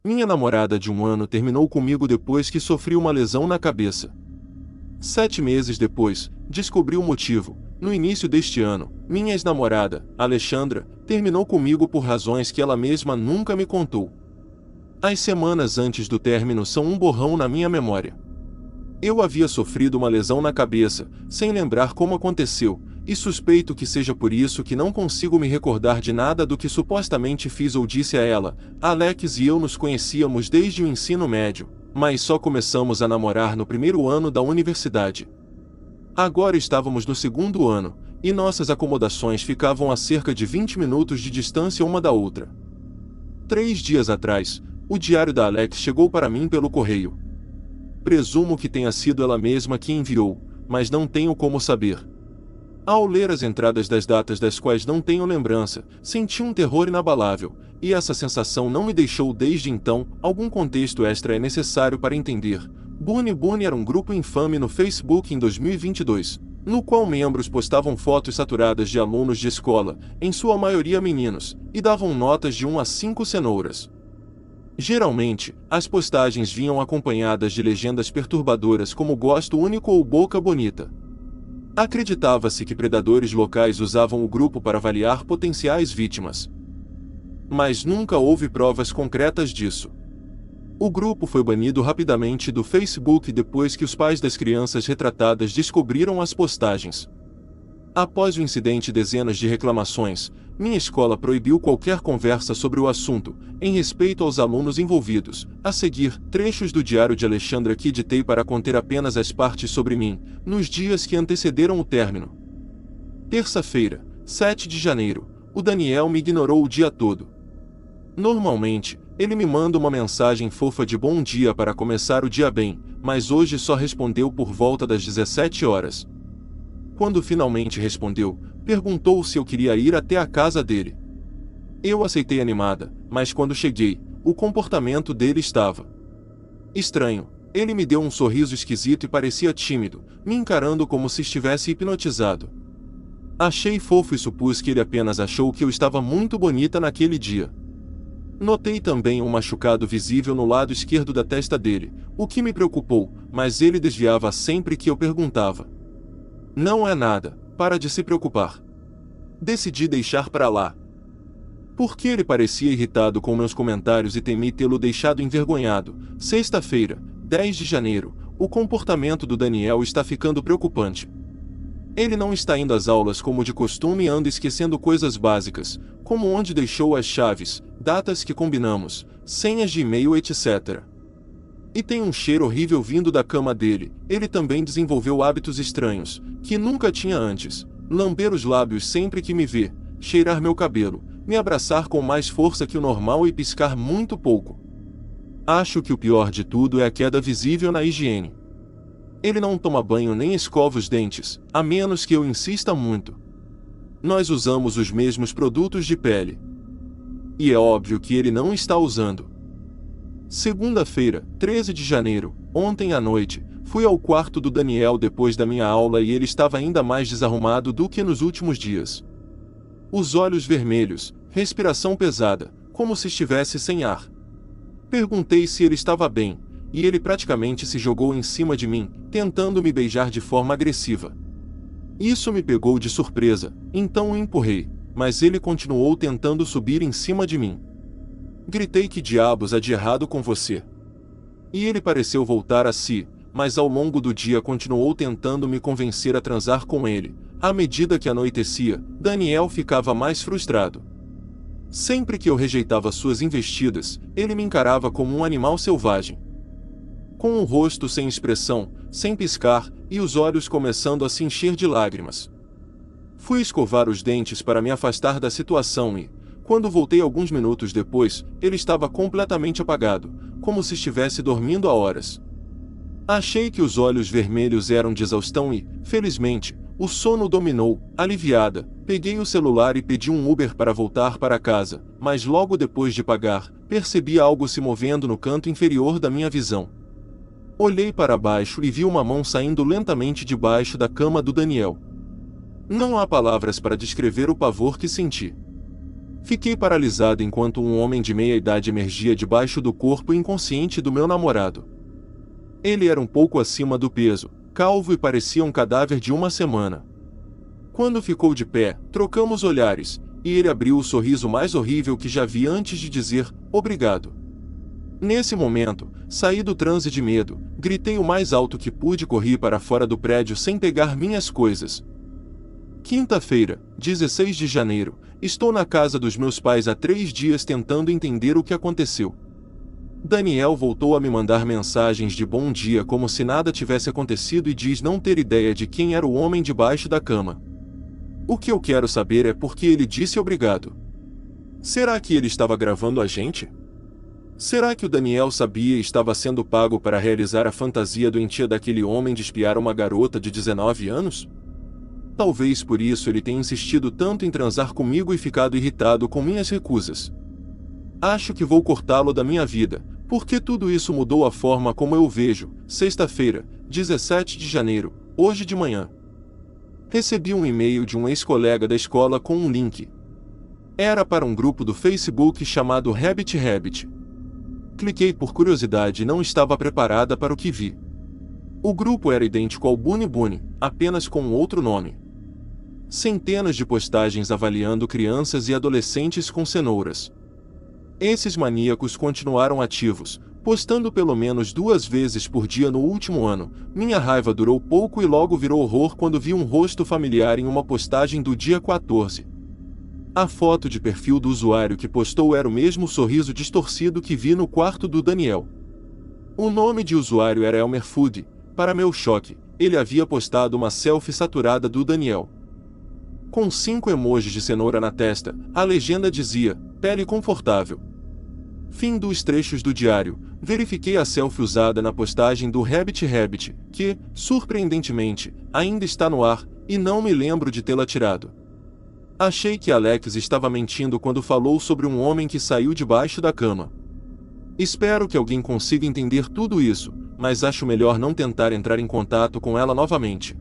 Minha namorada de 1 ano terminou comigo depois que sofri uma lesão na cabeça. 7 meses depois, descobri o motivo. No início deste ano, minha ex-namorada, Alexandra, terminou comigo por razões que ela mesma nunca me contou. As semanas antes do término são um borrão na minha memória. Eu havia sofrido uma lesão na cabeça, sem lembrar como aconteceu, e suspeito que seja por isso que não consigo me recordar de nada do que supostamente fiz ou disse a ela. Alex e eu nos conhecíamos desde o ensino médio, mas só começamos a namorar no primeiro ano da universidade. Agora estávamos no segundo ano, e nossas acomodações ficavam a cerca de 20 minutos de distância uma da outra. 3 dias atrás, o diário da Alex chegou para mim pelo correio. Presumo que tenha sido ela mesma que enviou, mas não tenho como saber. Ao ler as entradas das datas das quais não tenho lembrança, senti um terror inabalável, e essa sensação não me deixou desde então. Algum contexto extra é necessário para entender. Bunny Bunny era um grupo infame no Facebook em 2022, no qual membros postavam fotos saturadas de alunos de escola, em sua maioria meninos, e davam notas de 1 a 5 cenouras. Geralmente, as postagens vinham acompanhadas de legendas perturbadoras como gosto único ou boca bonita. Acreditava-se que predadores locais usavam o grupo para avaliar potenciais vítimas. Mas nunca houve provas concretas disso. O grupo foi banido rapidamente do Facebook depois que os pais das crianças retratadas descobriram as postagens. Após o incidente e dezenas de reclamações, minha escola proibiu qualquer conversa sobre o assunto, em respeito aos alunos envolvidos. A seguir, trechos do diário de Alexandra que editei para conter apenas as partes sobre mim, nos dias que antecederam o término. Terça-feira, 7 de janeiro, o Daniel me ignorou o dia todo. Normalmente, ele me manda uma mensagem fofa de bom dia para começar o dia bem, mas hoje só respondeu por volta das 17 horas. Quando finalmente respondeu, perguntou se eu queria ir até a casa dele. Eu aceitei animada, mas quando cheguei, o comportamento dele estava estranho. Ele me deu um sorriso esquisito e parecia tímido, me encarando como se estivesse hipnotizado. Achei fofo e supus que ele apenas achou que eu estava muito bonita naquele dia. Notei também um machucado visível no lado esquerdo da testa dele, o que me preocupou, mas ele desviava sempre que eu perguntava. Não é nada, para de se preocupar. Decidi deixar para lá. Porque ele parecia irritado com meus comentários e temi tê-lo deixado envergonhado. Sexta-feira, 10 de janeiro, o comportamento do Daniel está ficando preocupante. Ele não está indo às aulas como de costume e anda esquecendo coisas básicas, como onde deixou as chaves, datas que combinamos, senhas de e-mail, etc. E tem um cheiro horrível vindo da cama dele. Ele também desenvolveu hábitos estranhos, que nunca tinha antes. Lamber os lábios sempre que me vê, cheirar meu cabelo, me abraçar com mais força que o normal e piscar muito pouco. Acho que o pior de tudo é a queda visível na higiene. Ele não toma banho nem escova os dentes, a menos que eu insista muito. Nós usamos os mesmos produtos de pele. E é óbvio que ele não está usando. Segunda-feira, 13 de janeiro, ontem à noite, fui ao quarto do Daniel depois da minha aula e ele estava ainda mais desarrumado do que nos últimos dias. Os olhos vermelhos, respiração pesada, como se estivesse sem ar. Perguntei se ele estava bem, e ele praticamente se jogou em cima de mim, tentando me beijar de forma agressiva. Isso me pegou de surpresa, então o empurrei, mas ele continuou tentando subir em cima de mim. Gritei: que diabos há de errado com você? E ele pareceu voltar a si, mas ao longo do dia continuou tentando me convencer a transar com ele. À medida que anoitecia, Daniel ficava mais frustrado. Sempre que eu rejeitava suas investidas, ele me encarava como um animal selvagem. Com o rosto sem expressão, sem piscar, e os olhos começando a se encher de lágrimas. Fui escovar os dentes para me afastar da situação e, quando voltei alguns minutos depois, ele estava completamente apagado, como se estivesse dormindo há horas. Achei que os olhos vermelhos eram de exaustão e, felizmente, o sono dominou. Aliviada, peguei o celular e pedi um Uber para voltar para casa, mas logo depois de pagar, percebi algo se movendo no canto inferior da minha visão. Olhei para baixo e vi uma mão saindo lentamente debaixo da cama do Daniel. Não há palavras para descrever o pavor que senti. Fiquei paralisado enquanto um homem de meia-idade emergia debaixo do corpo inconsciente do meu namorado. Ele era um pouco acima do peso, calvo e parecia um cadáver de uma semana. Quando ficou de pé, trocamos olhares, e ele abriu o sorriso mais horrível que já vi antes de dizer, obrigado. Nesse momento, saí do transe de medo, gritei o mais alto que pude e corri para fora do prédio sem pegar minhas coisas. Quinta-feira, 16 de janeiro, estou na casa dos meus pais há 3 dias tentando entender o que aconteceu. Daniel voltou a me mandar mensagens de bom dia como se nada tivesse acontecido e diz não ter ideia de quem era o homem debaixo da cama. O que eu quero saber é por que ele disse obrigado. Será que ele estava gravando a gente? Será que o Daniel sabia e estava sendo pago para realizar a fantasia doentia daquele homem de espiar uma garota de 19 anos? Talvez por isso ele tenha insistido tanto em transar comigo e ficado irritado com minhas recusas. Acho que vou cortá-lo da minha vida, porque tudo isso mudou a forma como eu o vejo. Sexta-feira, 17 de janeiro, hoje de manhã. Recebi um e-mail de um ex-colega da escola com um link. Era para um grupo do Facebook chamado Rabbit Rabbit. Cliquei por curiosidade e não estava preparada para o que vi. O grupo era idêntico ao Bunny Bunny, apenas com outro nome. Centenas de postagens avaliando crianças e adolescentes com cenouras. Esses maníacos continuaram ativos, postando pelo menos 2 vezes por dia no último ano. Minha raiva durou pouco e logo virou horror quando vi um rosto familiar em uma postagem do dia 14. A foto de perfil do usuário que postou era o mesmo sorriso distorcido que vi no quarto do Daniel. O nome de usuário era Elmer Food. Para meu choque, ele havia postado uma selfie saturada do Daniel. Com 5 emojis de cenoura na testa, a legenda dizia, pele confortável. Fim dos trechos do diário. Verifiquei a selfie usada na postagem do Rabbit Rabbit, que, surpreendentemente, ainda está no ar, e não me lembro de tê-la tirado. Achei que Alex estava mentindo quando falou sobre um homem que saiu debaixo da cama. Espero que alguém consiga entender tudo isso, mas acho melhor não tentar entrar em contato com ela novamente.